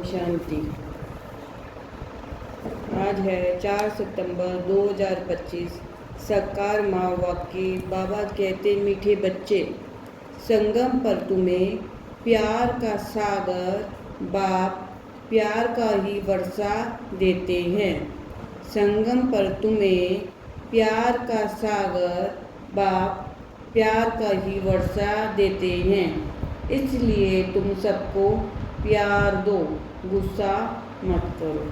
शांति। आज है 4 सितंबर 2025। साकार माँ वाक्य। बाबा कहते, मीठे बच्चे, संगम पर तुम्हें प्यार का सागर बाप प्यार का ही वर्षा देते हैं। संगम पर तुम्हें प्यार का सागर बाप प्यार का ही वर्षा देते हैं। इसलिए तुम सबको प्यार दो, गुस्सा मत करो।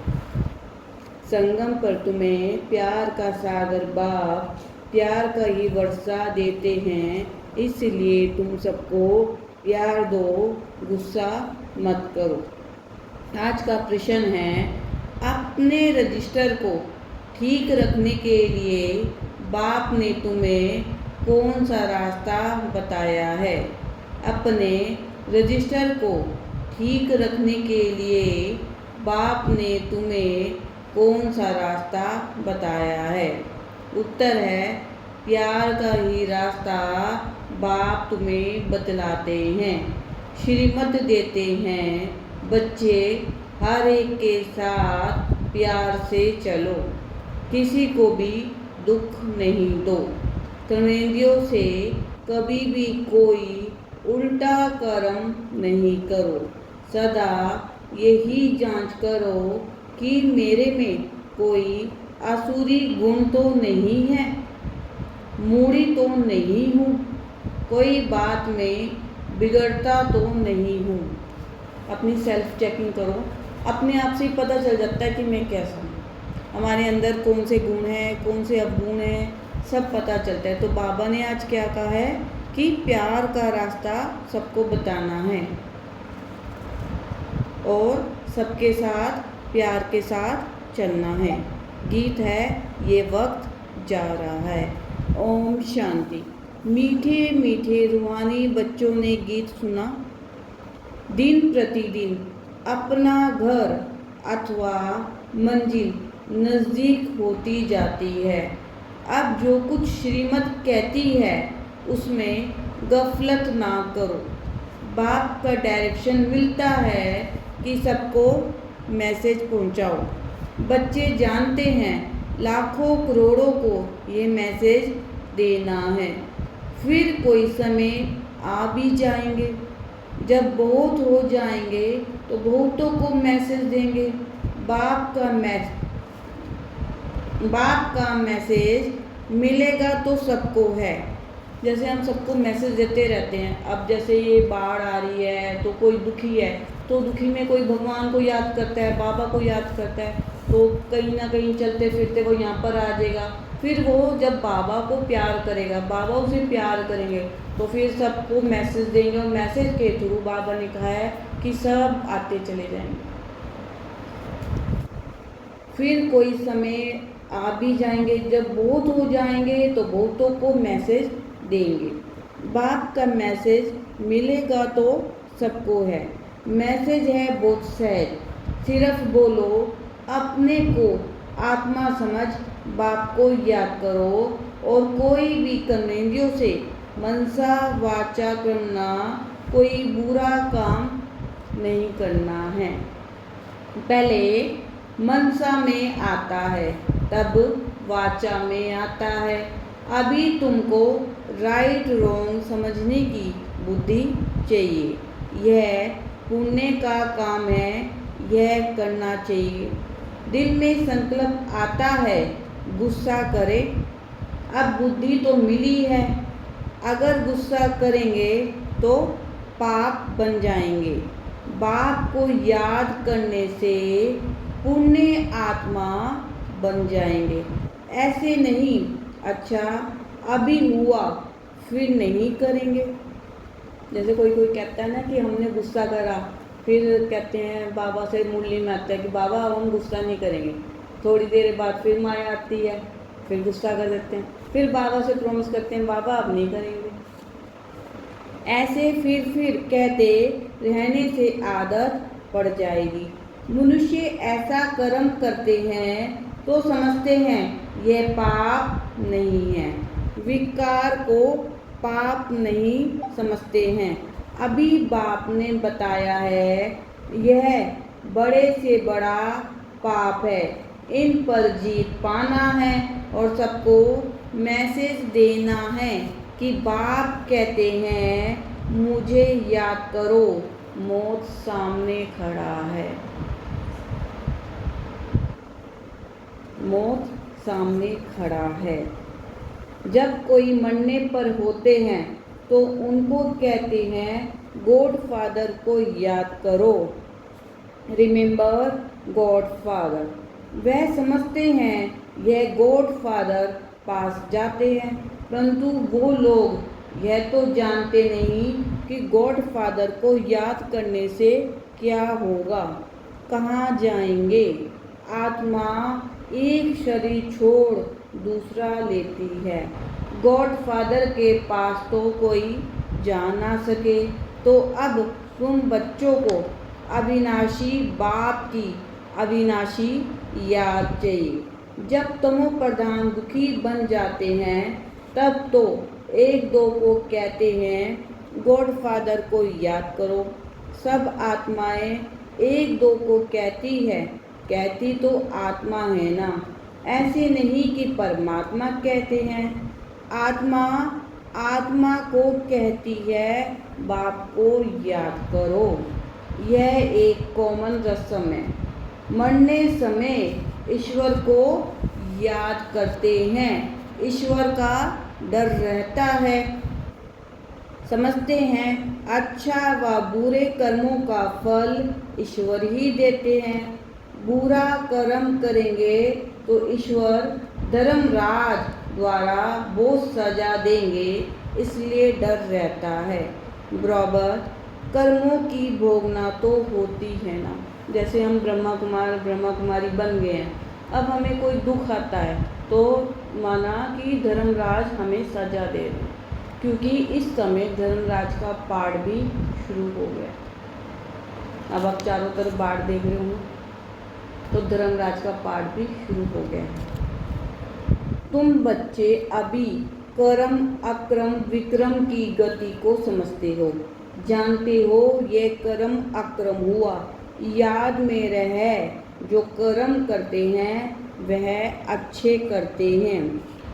संगम पर तुम्हें प्यार का सागर बाप प्यार का ही वर्षा देते हैं। इसलिए तुम सबको प्यार दो, गुस्सा मत करो। आज का प्रश्न है, अपने रजिस्टर को ठीक रखने के लिए बाप ने तुम्हें कौन सा रास्ता बताया है? अपने रजिस्टर को ठीक रखने के लिए बाप ने तुम्हें कौन सा रास्ता बताया है? उत्तर है, प्यार का ही रास्ता बाप तुम्हें बतलाते हैं, श्रीमत देते हैं। बच्चे, हर एक के साथ प्यार से चलो, किसी को भी दुख नहीं दो। कर्मेंद्रियों से कभी भी कोई उल्टा कर्म नहीं करो। सदा यही जांच करो कि मेरे में कोई आसुरी गुण तो नहीं है, मूढ़ी तो नहीं हूँ, कोई बात में बिगड़ता तो नहीं हूँ। अपनी सेल्फ चेकिंग करो। अपने आप से ही पता चल जाता है कि मैं कैसा हूँ, हमारे अंदर कौन से गुण हैं, कौन से अवगुण हैं, सब पता चलता है। तो बाबा ने आज क्या कहा है कि प्यार का रास्ता सबको बताना है और सबके साथ प्यार के साथ चलना है। गीत है, ये वक्त जा रहा है। ओम शांति। मीठे मीठे रूहानी बच्चों ने गीत सुना। दिन प्रतिदिन अपना घर अथवा मंजिल नज़दीक होती जाती है। अब जो कुछ श्रीमत कहती है उसमें गफलत ना करो। बाप का डायरेक्शन मिलता है कि सबको मैसेज पहुंचाओ। बच्चे जानते हैं लाखों करोड़ों को ये मैसेज देना है। फिर कोई समय आ भी जाएंगे जब बहुत हो जाएंगे तो बहुतों को मैसेज देंगे। बाप का मैसेज मिलेगा तो सबको है। जैसे हम सबको मैसेज देते रहते हैं। अब जैसे ये बाढ़ आ रही है तो कोई दुखी है, तो दुखी में कोई भगवान को याद करता है, बाबा को याद करता है, तो कहीं ना कहीं चलते फिरते वो यहाँ पर आ जाएगा। फिर वो जब बाबा को प्यार करेगा, बाबा उसे प्यार करेंगे, तो फिर सबको मैसेज देंगे और मैसेज के थ्रू बाबा ने कहा है कि सब आते चले जाएंगे। फिर कोई समय आ भी जाएंगे जब बहुत हो जाएंगे तो बहुतों को मैसेज देंगे। बाप का मैसेज मिलेगा तो सबको है। मैसेज है बहुत सहज, सिर्फ बोलो, अपने को आत्मा समझ बाप को याद करो और कोई भी कर्मेंद्रियों से मनसा वाचा करना, कोई बुरा काम नहीं करना है। पहले मनसा में आता है, तब वाचा में आता है। अभी तुमको राइट रॉन्ग समझने की बुद्धि चाहिए। यह पुण्य का काम है, यह करना चाहिए। दिल में संकल्प आता है गुस्सा करे। अब बुद्धि तो मिली है, अगर गुस्सा करेंगे तो पाप बन जाएंगे। बाप को याद करने से पुण्य आत्मा बन जाएंगे। ऐसे नहीं, अच्छा अभी हुआ फिर नहीं करेंगे। जैसे कोई कहता है ना कि हमने गुस्सा करा, फिर कहते हैं बाबा से मुरली में आता है कि बाबा हम गुस्सा नहीं करेंगे। थोड़ी देर बाद फिर माया आती है, फिर गुस्सा कर देते हैं, फिर बाबा से प्रॉमिस करते हैं बाबा अब नहीं करेंगे। ऐसे फिर कहते रहने से आदत पड़ जाएगी। मनुष्य ऐसा कर्म करते हैं तो समझते हैं यह पाप नहीं है, विकार को पाप नहीं समझते हैं। अभी बाप ने बताया है यह बड़े से बड़ा पाप है। इन पर जीत पाना है और सबको मैसेज देना है कि बाप कहते हैं मुझे याद करो, मौत सामने खड़ा है। मौत सामने खड़ा है। जब कोई मरने पर होते हैं तो उनको कहते हैं गॉड फादर को याद करो, रिमेंबर गॉड फादर। वह समझते हैं यह गॉड फादर पास जाते हैं, परंतु वो लोग यह तो जानते नहीं कि गॉड फादर को याद करने से क्या होगा, कहाँ जाएंगे। आत्मा एक शरीर छोड़ दूसरा लेती है। गॉड फादर के पास तो कोई जा ना सके, तो अब तुम बच्चों को अविनाशी बाप की अविनाशी याद चाहिए। जब तमो प्रधान दुखी बन जाते हैं तब तो एक दो को कहते हैं गॉड फादर को याद करो। सब आत्माएं एक दो को कहती है, कहती तो आत्मा है ना, ऐसे नहीं कि परमात्मा कहते हैं। आत्मा आत्मा को कहती है बाप को याद करो। यह एक कॉमन रस्म है। मरने समय ईश्वर को याद करते हैं। ईश्वर का डर रहता है। समझते हैं अच्छा व बुरे कर्मों का फल ईश्वर ही देते हैं। बुरा कर्म करेंगे तो ईश्वर धर्मराज द्वारा वो सजा देंगे, इसलिए डर रहता है। बराबर कर्मों की भोगना तो होती है ना। जैसे हम ब्रह्मा कुमारी बन गए हैं, अब हमें कोई दुख आता है तो माना कि धर्मराज हमें सजा दे रहे, क्योंकि इस समय धर्मराज का पाठ भी शुरू हो गया। अब आप चारों तरफ बाढ़ देख रहे हो तो धर्मराज का पाठ भी शुरू हो गया है। तुम बच्चे अभी कर्म अक्रम विक्रम की गति को समझते हो, जानते हो ये कर्म अक्रम हुआ, याद में रहे जो कर्म करते हैं वह अच्छे करते हैं।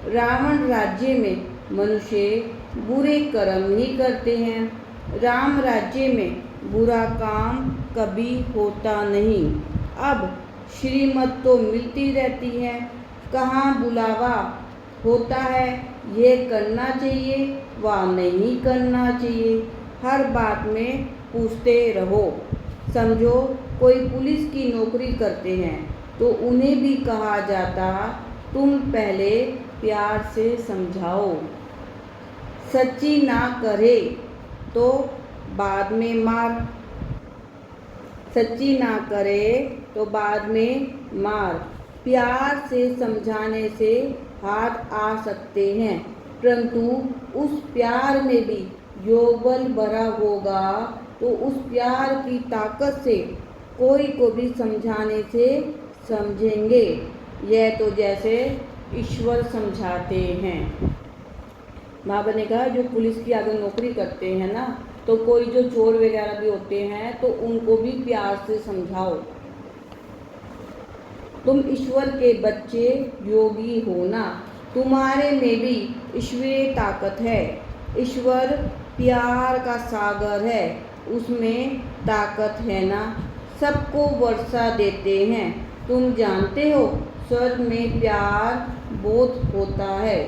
रावण राज्य में मनुष्य बुरे कर्म ही करते हैं। राम राज्य में बुरा काम कभी होता नहीं। अब श्रीमत तो मिलती रहती है, कहाँ बुलावा होता है, ये करना चाहिए व नहीं करना चाहिए, हर बात में पूछते रहो। समझो कोई पुलिस की नौकरी करते हैं तो उन्हें भी कहा जाता तुम पहले प्यार से समझाओ, सच्ची ना करे तो बाद में मार, सच्ची ना करे तो बाद में मार। प्यार से समझाने से हाथ आ सकते हैं, परंतु उस प्यार में भी योगबल भरा होगा तो उस प्यार की ताकत से कोई को भी समझाने से समझेंगे। यह तो जैसे ईश्वर समझाते हैं। बाबा ने कहा जो पुलिस की अगर नौकरी करते हैं ना, तो कोई जो चोर वगैरह भी होते हैं तो उनको भी प्यार से समझाओ। तुम ईश्वर के बच्चे योगी हो ना, तुम्हारे में भी ईश्वरीय ताकत है। ईश्वर प्यार का सागर है, उसमें ताकत है ना। सबको वर्षा देते हैं। तुम जानते हो स्वर्ग में प्यार बहुत होता है।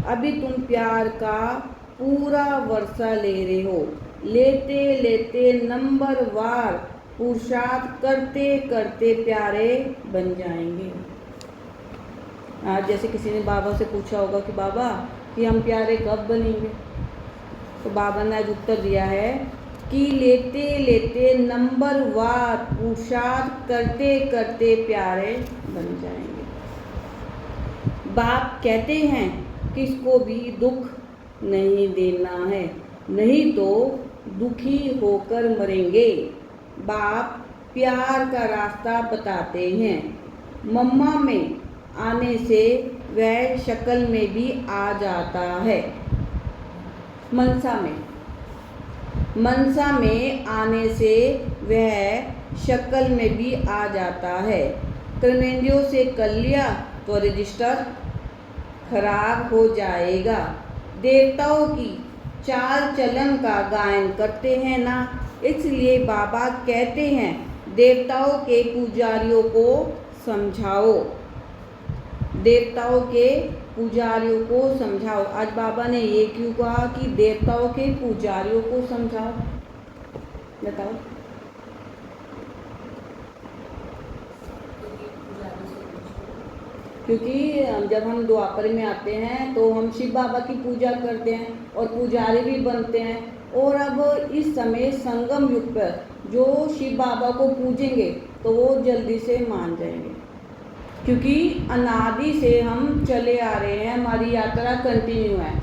अभी तुम प्यार का पूरा वर्षा ले रहे हो। लेते लेते नंबरवार पुरुषार्थ करते करते प्यारे बन जाएंगे। आज जैसे किसी ने बाबा से पूछा होगा कि बाबा कि हम प्यारे कब बनेंगे, तो बाबा ने आज उत्तर दिया है कि लेते लेते नंबरवार पुरुषार्थ करते करते प्यारे बन जाएंगे। बाप कहते हैं किसको भी दुख नहीं देना है, नहीं तो दुखी होकर मरेंगे। बाप प्यार का रास्ता बताते हैं। मम्मा में आने से वह शक्ल में भी आ जाता है। मनसा में आने से वह शक्ल में भी आ जाता है। कर्मेंद्रियों से कर लिया तो रजिस्टर खराब हो जाएगा। देवताओं की चाल चलन का गायन करते हैं ना, इसलिए बाबा कहते हैं देवताओं के पुजारियों को समझाओ, देवताओं के पुजारियों को समझाओ। आज बाबा ने ये क्यों कहा कि देवताओं के पुजारियों को समझाओ, बताओ। क्योंकि जब हम द्वापर में आते हैं तो हम शिव बाबा की पूजा करते हैं और पुजारी भी बनते हैं। और अब इस समय संगम युग पर जो शिव बाबा को पूजेंगे तो वो जल्दी से मान जाएंगे, क्योंकि अनादि से हम चले आ रहे हैं, हमारी यात्रा कंटिन्यू है।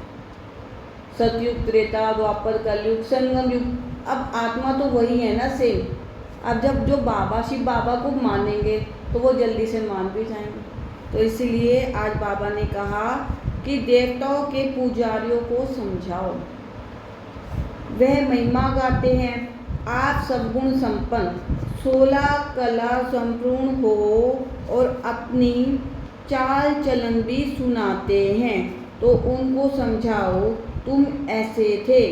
सतयुग, त्रेता, द्वापर, कलयुग, संगम युग। अब आत्मा तो वही है ना, सेम। अब जब जो बाबा शिव बाबा को मानेंगे तो वो जल्दी से मान भी जाएंगे। तो इसलिए आज बाबा ने कहा कि देवताओं के पुजारियों को समझाओ। वह महिमा गाते हैं, आप सब गुण संपन्न 16 कला संपूर्ण हो और अपनी चाल चलन भी सुनाते हैं, तो उनको समझाओ तुम ऐसे थे,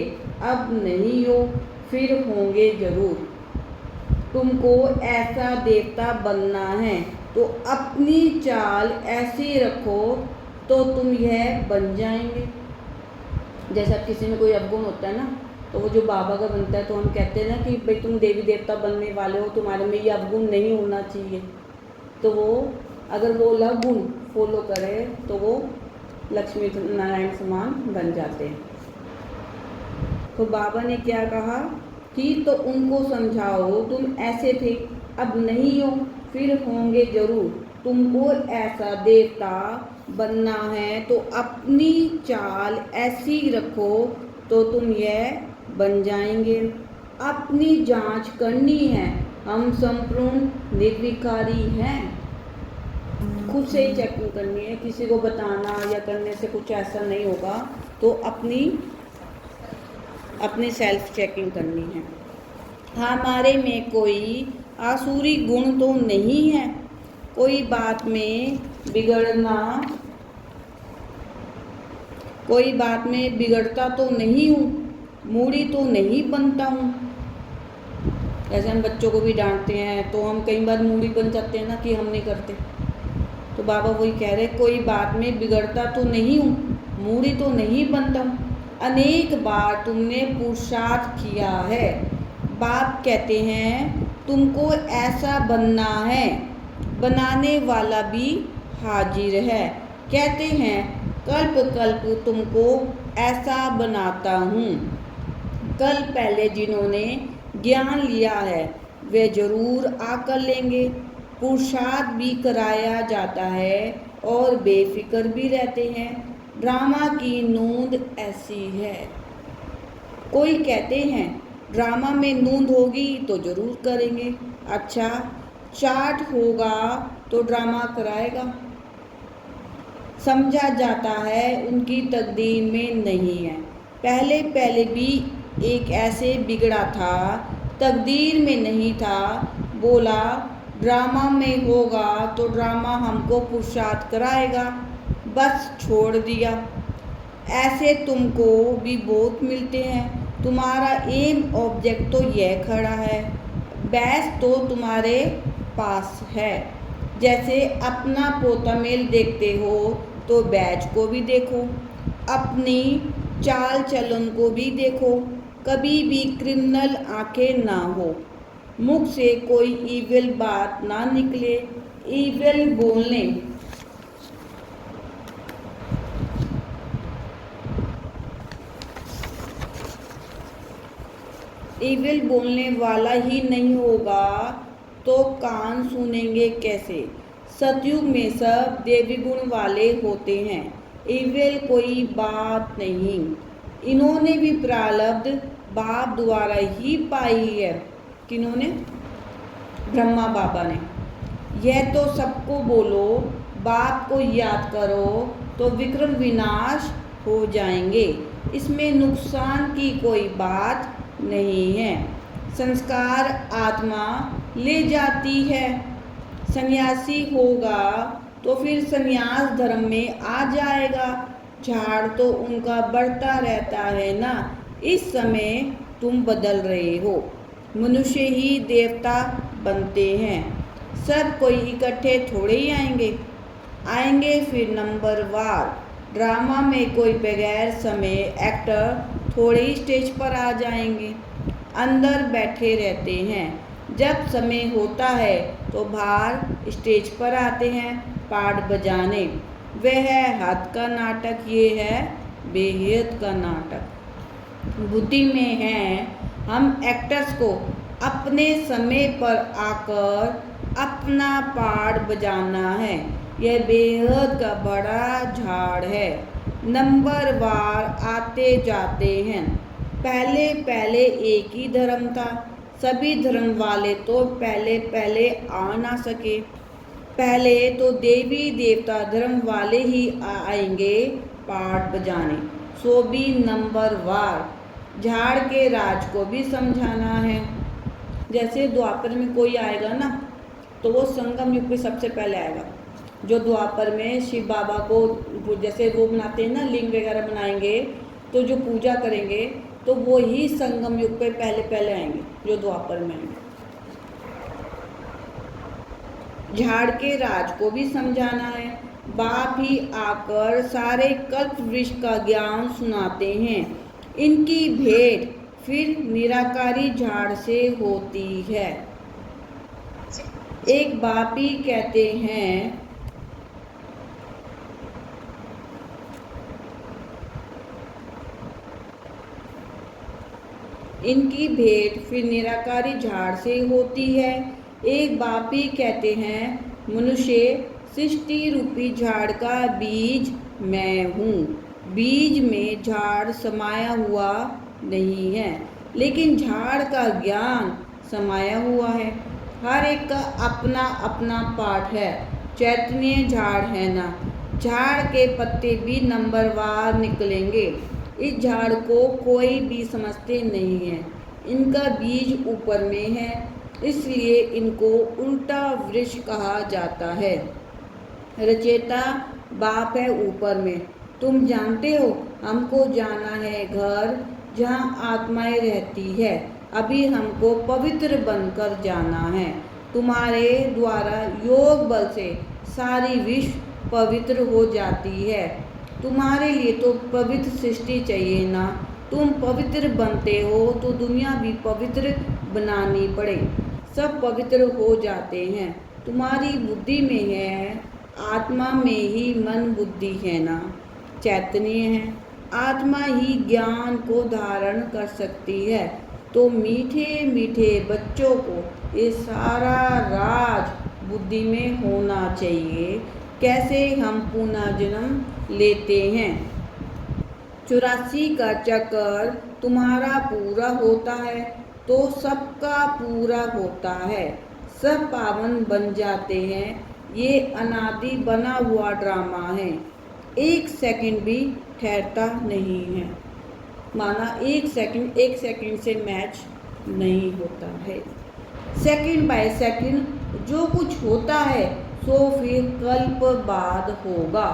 अब नहीं हो, फिर होंगे जरूर। तुमको ऐसा देवता बनना है तो अपनी चाल ऐसी रखो तो तुम यह बन जाएंगे। जैसा किसी में कोई अवगुण होता है ना, तो वो जो बाबा का बनता है तो हम कहते हैं ना कि भाई तुम देवी देवता बनने वाले हो, तुम्हारे में ये अवगुण नहीं होना चाहिए। तो वो अगर वो अवगुण फॉलो करे तो वो लक्ष्मी नारायण समान बन जाते हैं। तो बाबा ने क्या कहा कि तो उनको समझाओ तुम ऐसे थे, अब नहीं हो, फिर होंगे जरूर। तुमको ऐसा देवता बनना है तो अपनी चाल ऐसी रखो तो तुम यह बन जाएंगे। अपनी जांच करनी है, हम संपूर्ण निर्विकारी हैं। खुद से ही चेकिंग करनी है, किसी को बताना या करने से कुछ ऐसा नहीं होगा। तो अपनी सेल्फ चेकिंग करनी है। हमारे में कोई आसुरी गुण तो नहीं है, कोई बात में बिगड़ता तो नहीं हूँ, मूढ़ी तो नहीं बनता हूँ। जैसे हम बच्चों को भी डांटते हैं तो हम कई बार मूढ़ी बन जाते हैं ना कि हम नहीं करते। तो बाबा वही कह रहे, कोई बात में बिगड़ता तो नहीं हूँ, मूढ़ी तो नहीं बनता हूँ। अनेक बार तुमने पुरुषार्थ किया है। बाप कहते हैं तुमको ऐसा बनना है, बनाने वाला भी हाजिर है। कहते हैं कल्प कल्प तुमको ऐसा बनाता हूँ। कल पहले जिन्होंने ज्ञान लिया है वे जरूर आकर लेंगे। पुरुषार्थ भी कराया जाता है और बेफिक्र भी रहते हैं। ड्रामा की नूंद ऐसी है। कोई कहते हैं ड्रामा में नूंद होगी तो जरूर करेंगे। अच्छा, चार्ट होगा तो ड्रामा कराएगा। समझा जाता है उनकी तकदीर में नहीं है। पहले भी एक ऐसे बिगड़ा था, तकदीर में नहीं था। बोला ड्रामा में होगा तो ड्रामा हमको पुरुषार्थ कराएगा, बस छोड़ दिया। ऐसे तुमको भी बहुत मिलते हैं। तुम्हारा एम ऑब्जेक्ट तो यह खड़ा है, बैच तो तुम्हारे पास है। जैसे अपना पोता मेल देखते हो तो बैच को भी देखो, अपनी चाल चलन को भी देखो। कभी भी क्रिमिनल आंखें ना हो, मुख से कोई ईविल बात ना निकले। ईविल बोलने वाला ही नहीं होगा तो कान सुनेंगे कैसे। सतयुग में सब देवी गुण वाले होते हैं, ईविल कोई बात नहीं। इन्होंने भी प्रारब्ध बाप द्वारा ही पाई है। किन्होंने? ब्रह्मा बाबा ने। यह तो सबको बोलो, बाप को याद करो तो विक्रम विनाश हो जाएंगे। इसमें नुकसान की कोई बात नहीं है। संस्कार आत्मा ले जाती है। सन्यासी होगा तो फिर सन्यास धर्म में आ जाएगा। झाड़ तो उनका बढ़ता रहता है ना। इस समय तुम बदल रहे हो। मनुष्य ही देवता बनते हैं। सब कोई इकट्ठे थोड़े ही आएंगे फिर नंबरवार। ड्रामा में कोई बगैर समय एक्टर थोड़े ही स्टेज पर आ जाएंगे। अंदर बैठे रहते हैं। जब समय होता है तो बाहर स्टेज पर आते हैं पार्ट बजाने। वह हाथ का नाटक, ये है बेहद का नाटक। बुद्धि में है हम एक्टर्स को अपने समय पर आकर अपना पार्ट बजाना है। यह बेहद का बड़ा झाड़ है। नंबरवार आते जाते हैं। पहले पहले एक ही धर्म था। सभी धर्म वाले तो पहले आ ना सके। पहले तो देवी देवता धर्म वाले ही आएंगे पार्ट बजाने, सो भी नंबरवार। झाड़ के राज को भी समझाना है। जैसे द्वापर में कोई आएगा ना तो वो संगम युग पे सबसे पहले आएगा। जो द्वापर में शिव बाबा को जैसे वो बनाते हैं ना, लिंग वगैरह बनाएंगे तो जो पूजा करेंगे तो वो ही संगम युग पे पहले आएंगे, जो द्वापर में आएंगे। झाड़ के राज को भी समझाना है। बाप ही आकर सारे कल्प वृक्ष का ज्ञान सुनाते हैं। इनकी भेंट फिर निराकारी झाड़ से होती है। एक बाप ही कहते हैं इनकी भेंट फिर निराकारी झाड़ से होती है। एक बाप ही कहते हैं मनुष्य सृष्टि रूपी झाड़ का बीज मैं हूँ। बीज में झाड़ समाया हुआ नहीं है, लेकिन झाड़ का ज्ञान समाया हुआ है। हर एक का अपना अपना पाठ है। चैतन्य झाड़ है ना। झाड़ के पत्ते भी नंबरवार निकलेंगे। इस झाड़ को कोई भी समझते नहीं है। इनका बीज ऊपर में है, इसलिए इनको उल्टा वृक्ष कहा जाता है। रचेता बाप है ऊपर में। तुम जानते हो हमको जाना है घर जहाँ आत्माएं रहती है। अभी हमको पवित्र बनकर जाना है। तुम्हारे द्वारा योग बल से सारी विश्व पवित्र हो जाती है। तुम्हारे लिए तो पवित्र सृष्टि चाहिए ना। तुम पवित्र बनते हो तो दुनिया भी पवित्र बनानी पड़े। सब पवित्र हो जाते हैं। तुम्हारी बुद्धि में है, आत्मा में ही मन बुद्धि है ना, चैतन्य है। आत्मा ही ज्ञान को धारण कर सकती है। तो मीठे मीठे बच्चों को ये सारा राज बुद्धि में होना चाहिए। कैसे हम पुनः जन्म लेते हैं। 84 का चक्कर तुम्हारा पूरा होता है तो सबका पूरा होता है। सब पावन बन जाते हैं। ये अनादि बना हुआ ड्रामा है। एक सेकंड भी ठहरता नहीं है। माना एक सेकंड से मैच नहीं होता है। सेकंड बाय सेकंड जो कुछ होता है सो फिर कल्प बाद होगा।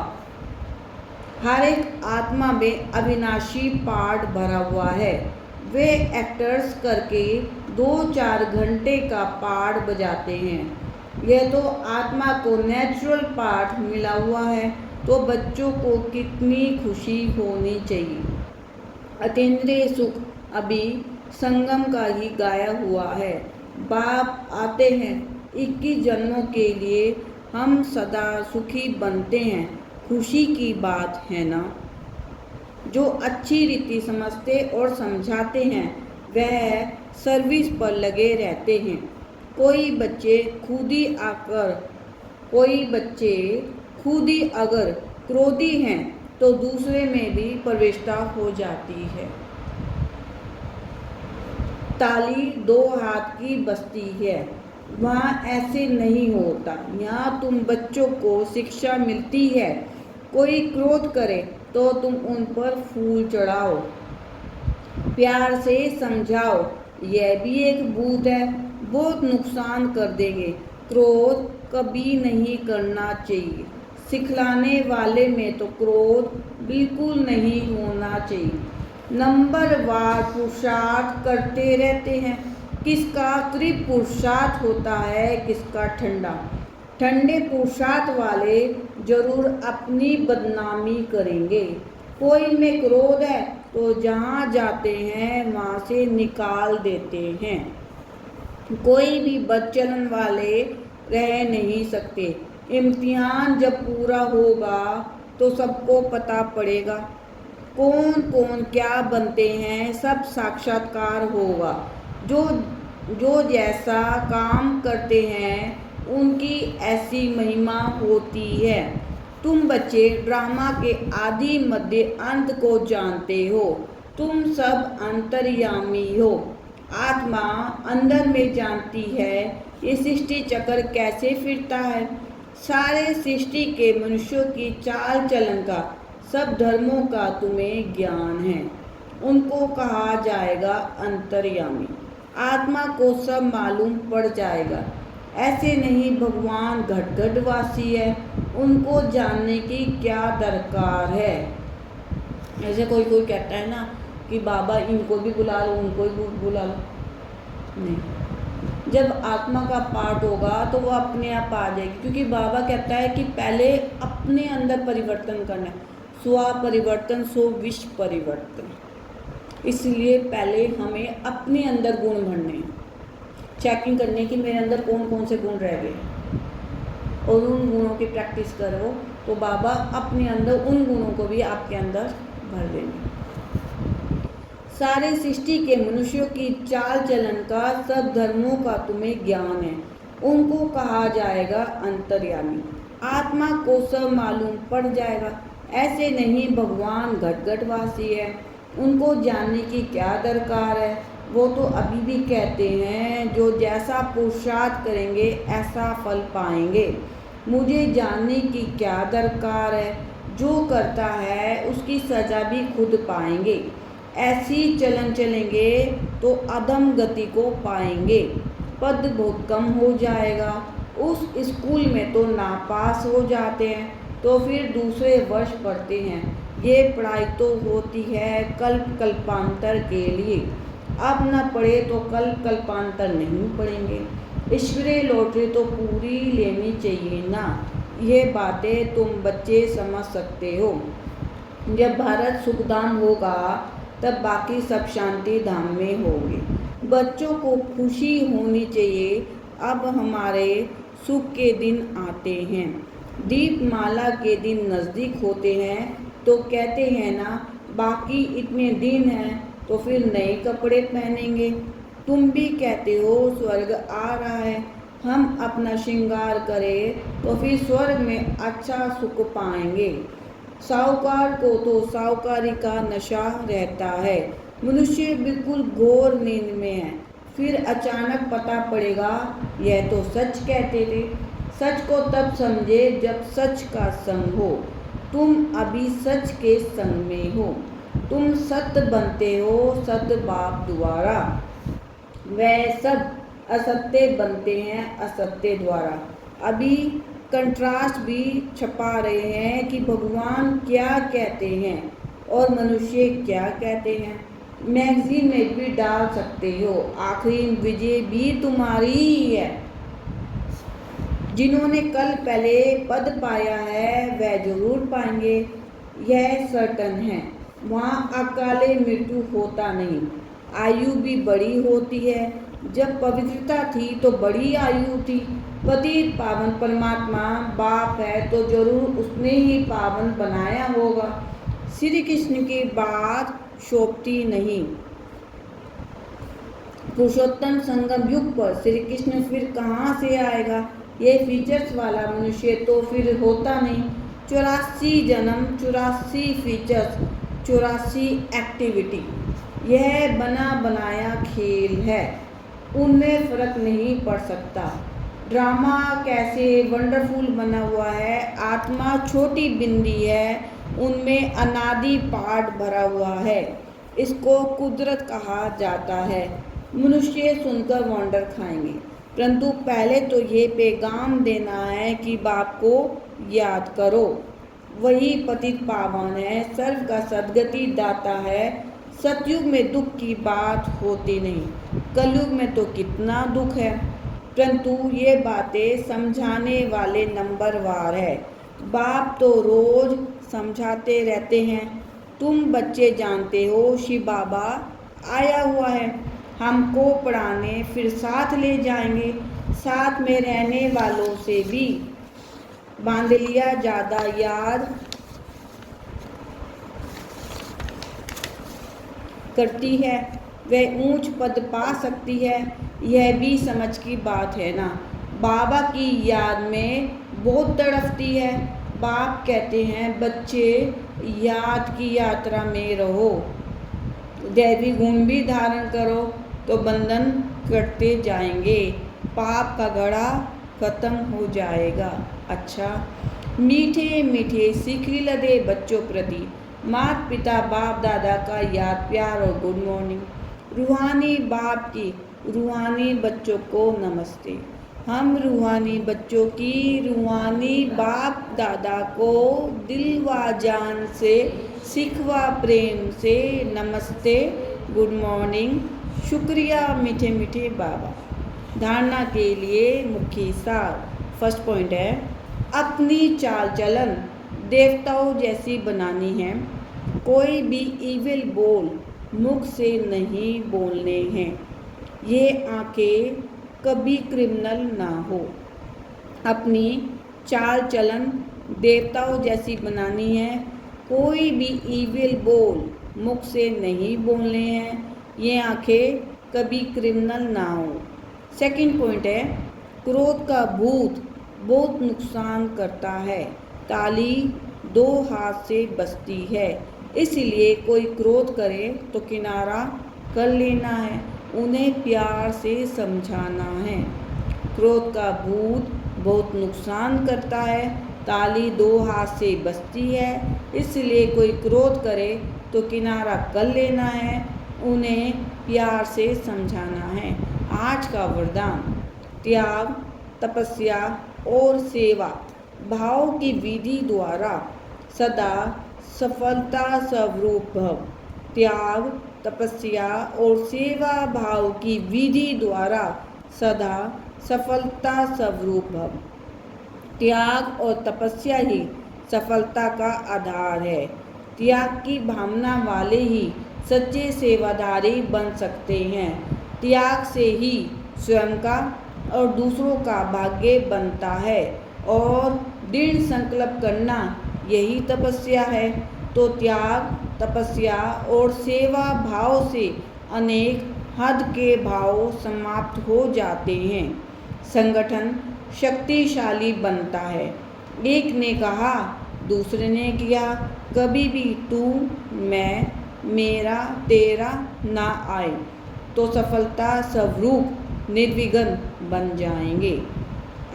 हर एक आत्मा में अविनाशी पार्ट भरा हुआ है। वे एक्टर्स करके 2-4 घंटे का पार्ट बजाते हैं। यह तो आत्मा को नेचुरल पार्ट मिला हुआ है, तो बच्चों को कितनी खुशी होनी चाहिए। अतीन्द्रिय सुख अभी संगम का ही गाया हुआ है। बाप आते हैं 21 जन्मों के लिए, हम सदा सुखी बनते हैं। खुशी की बात है ना। जो अच्छी रीति समझते और समझाते हैं वह सर्विस पर लगे रहते हैं। कोई बच्चे खुद ही अगर क्रोधी हैं तो दूसरे में भी प्रवेशता हो जाती है। ताली 2 हाथ की बजती है, वहाँ ऐसे नहीं होता। यहाँ तुम बच्चों को शिक्षा मिलती है। कोई क्रोध करे तो तुम उन पर फूल चढ़ाओ, प्यार से समझाओ। यह भी एक भूत है, बहुत नुकसान कर देंगे। क्रोध कभी नहीं करना चाहिए। सिखलाने वाले में तो क्रोध बिल्कुल नहीं होना चाहिए। नंबरवार पुरुषार्थ करते रहते हैं। किसका तीव्र पुरुषार्थ होता है, किसका ठंडा। ठंडे पुरुषार्थ वाले जरूर अपनी बदनामी करेंगे। कोई में क्रोध है तो जहाँ जाते हैं वहाँ से निकाल देते हैं। कोई भी बदचलन वाले रह नहीं सकते। इम्तिहान जब पूरा होगा तो सबको पता पड़ेगा कौन कौन क्या बनते हैं, सब साक्षात्कार होगा। जो जैसा काम करते हैं उनकी ऐसी महिमा होती है। तुम बच्चे ड्रामा के आदि मध्य अंत को जानते हो। तुम सब अंतर्यामी हो। आत्मा अंदर में जानती है ये सृष्टि चक्र कैसे फिरता है। सारे सृष्टि के मनुष्यों की चाल चलन का, सब धर्मों का तुम्हें ज्ञान है। उनको कहा जाएगा अंतर्यामी। आत्मा को सब मालूम पड़ जाएगा। ऐसे नहीं भगवान घट घट वासी है, उनको जानने की क्या दरकार है। ऐसे कोई कोई कहता है ना कि बाबा इनको भी बुला लो, उनको भी बुला लो। नहीं, जब आत्मा का पाठ होगा तो वो अपने आप आ जाएगी। क्योंकि बाबा कहता है कि पहले अपने अंदर परिवर्तन करना है। स्व परिवर्तन सो विश्व परिवर्तन। इसलिए पहले हमें अपने अंदर गुण भरने हैं, चेकिंग करने की मेरे अंदर कौन कौन से गुण रह गए, और उन गुणों की प्रैक्टिस करो तो बाबा अपने अंदर उन गुणों को भी आपके अंदर भर देंगे। सारे सृष्टि के मनुष्यों की चाल चलन का, सब धर्मों का तुम्हें ज्ञान है। उनको कहा जाएगा अंतर्यामी। आत्मा को सब मालूम पड़ जाएगा। ऐसे नहीं भगवान घट घट वासी है, उनको जानने की क्या दरकार है। वो तो अभी भी कहते हैं जो जैसा पुरुषार्थ करेंगे ऐसा फल पाएंगे। मुझे जानने की क्या दरकार है। जो करता है उसकी सजा भी खुद पाएंगे। ऐसी चलन चलेंगे तो अधम गति को पाएंगे। पद बहुत कम हो जाएगा। उस स्कूल में तो नापास हो जाते हैं तो फिर दूसरे वर्ष पढ़ते हैं। ये पढ़ाई तो होती है कल्प कल्पांतर के लिए। अब न पढ़े तो कल्प कल्पांतर नहीं पढ़ेंगे। ईश्वरीय लॉटरी तो पूरी लेनी चाहिए ना। ये बातें तुम बच्चे समझ सकते हो। जब भारत सुखधाम होगा तब बाकी सब शांति धाम में होंगे। बच्चों को खुशी होनी चाहिए। अब हमारे सुख के दिन आते हैं। दीपमाला के दिन नज़दीक होते हैं तो कहते हैं ना बाकी इतने दिन हैं तो फिर नए कपड़े पहनेंगे। तुम भी कहते हो स्वर्ग आ रहा है, हम अपना श्रृंगार करें तो फिर स्वर्ग में अच्छा सुख पाएंगे। साहूकार को तो साहूकारी का नशा रहता है। मनुष्य बिल्कुल घोर नींद में है। फिर अचानक पता पड़ेगा यह तो सच कहते थे। सच को तब समझे जब सच का संग हो। तुम अभी सच के संग में हो। तुम सत्य बनते हो सत्य बाप द्वारा। वह सब असत्य बनते हैं असत्य द्वारा। अभी कंट्रास्ट भी छपा रहे हैं कि भगवान क्या कहते हैं और मनुष्य क्या कहते हैं। मैगजीन में भी डाल सकते हो। आखिरी विजय भी तुम्हारी ही है। जिन्होंने कल पहले पद पाया है वह जरूर पाएंगे, यह सर्टन है। वहाँ अकाले मृत्यु होता नहीं। आयु भी बड़ी होती है। जब पवित्रता थी तो बड़ी आयु थी। पतित पावन परमात्मा बाप है तो जरूर उसने ही पावन बनाया होगा। श्री कृष्ण की बात शोभती नहीं। पुरुषोत्तम संगम युग पर श्री कृष्ण फिर कहाँ से आएगा। ये फीचर्स वाला मनुष्य तो फिर होता नहीं। 84 जन्म, 84 फीचर्स, 84 एक्टिविटी, यह बना बनाया खेल है। उनमें फर्क नहीं पड़ सकता। ड्रामा कैसे वंडरफुल बना हुआ है। आत्मा छोटी बिंदी है, उनमें अनादि पाठ भरा हुआ है। इसको कुदरत कहा जाता है। मनुष्य सुनकर वॉन्डर खाएंगे, परंतु पहले तो ये पैगाम देना है कि बाप को याद करो। वही पतित पावन है, सर्व का सद्गति दाता है। सतयुग में दुख की बात होती नहीं, कलयुग में तो कितना दुख है, परंतु ये बातें समझाने वाले नंबरवार है। बाप तो रोज समझाते रहते हैं। तुम बच्चे जानते हो शिव बाबा आया हुआ है, हमको पढ़ाने फिर साथ ले जाएंगे। साथ में रहने वालों से भी बांधलिया ज़्यादा याद करती है, वह ऊंच पद पा सकती है, यह भी समझ की बात है ना। बाबा की याद में बहुत तड़पती है। बाप कहते हैं बच्चे याद की यात्रा में रहो, दैवी गुण भी धारण करो तो बंधन कटते जाएंगे, पाप का घड़ा खत्म हो जाएगा। अच्छा, मीठे मीठे सीखी लदे बच्चों प्रति माता पिता बाप दादा का याद प्यार और गुड मॉर्निंग। रूहानी बाप की रूहानी बच्चों को नमस्ते। हम रूहानी बच्चों की रूहानी बाप दादा को दिल व जान से सिखवा प्रेम से नमस्ते, गुड मॉर्निंग, शुक्रिया मीठे मीठे बाबा। धारणा के लिए मुख्य सार। फर्स्ट पॉइंट है, अपनी चाल चलन देवताओं जैसी बनानी है। कोई भी इविल बोल मुख से नहीं बोलने हैं। ये आंखें कभी क्रिमिनल ना हो। अपनी चाल चलन देवताओं जैसी बनानी है। कोई भी इविल बोल मुख से नहीं बोलने हैं। ये आंखें कभी क्रिमिनल ना हो। सेकंड पॉइंट है, क्रोध का भूत बहुत नुकसान करता है। ताली दो हाथ से बजती है, इसलिए कोई क्रोध करे तो किनारा कर लेना है, उन्हें प्यार से समझाना है। क्रोध का भूत बहुत नुकसान करता है। ताली दो हाथ से बजती है, इसलिए कोई क्रोध करे तो किनारा कर लेना है, उन्हें प्यार से समझाना है। आज का वरदान, त्याग तपस्या और सेवा भाव की विधि द्वारा सदा सफलता स्वरूप भव। त्याग तपस्या और सेवा भाव की विधि द्वारा सदा सफलता स्वरूप भव। त्याग और तपस्या ही सफलता का आधार है। त्याग की भावना वाले ही सच्चे सेवादारी बन सकते हैं। त्याग से ही स्वयं का और दूसरों का भाग्य बनता है और दृढ़ संकल्प करना यही तपस्या है। तो त्याग तपस्या और सेवा भाव से अनेक हद के भाव समाप्त हो जाते हैं। संगठन शक्तिशाली बनता है। एक ने कहा, दूसरे ने किया, कभी भी तू मैं मेरा तेरा ना आए तो सफलता स्वरूप निर्विघ्न बन जाएंगे।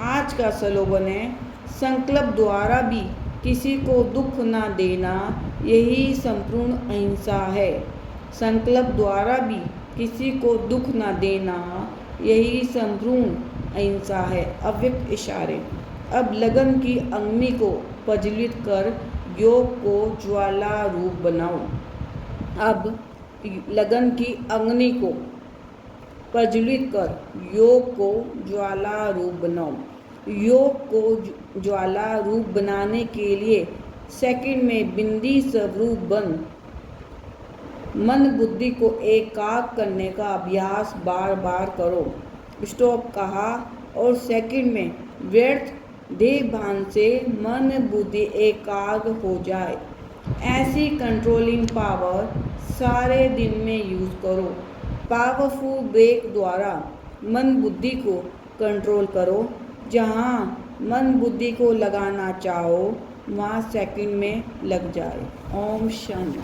आज का स्लोगन है, संकल्प द्वारा भी किसी को दुख ना देना, यही संपूर्ण अहिंसा है। संकल्प द्वारा भी किसी को दुख ना देना, यही संपूर्ण अहिंसा है। अव्यक्त इशारे। अब लगन की अग्नि को प्रज्वलित कर योग को ज्वाला रूप बनाओ। अब लगन की अग्नि को प्रज्वलित कर योग को ज्वाला रूप बनाओ। योग को ज्वाला रूप बनाने के लिए सेकंड में बिंदी स्वरूप बन मन बुद्धि को एकाग्र करने का अभ्यास बार बार करो। स्टॉप कहा और सेकंड में व्यर्थ देह भान से मन बुद्धि एकाग्र हो जाए। ऐसी कंट्रोलिंग पावर सारे दिन में यूज करो। पावरफुल ब्रेक द्वारा मन बुद्धि को कंट्रोल करो। जहाँ मन बुद्धि को लगाना चाहो वहाँ सेकंड में लग जाए। ओम शांति।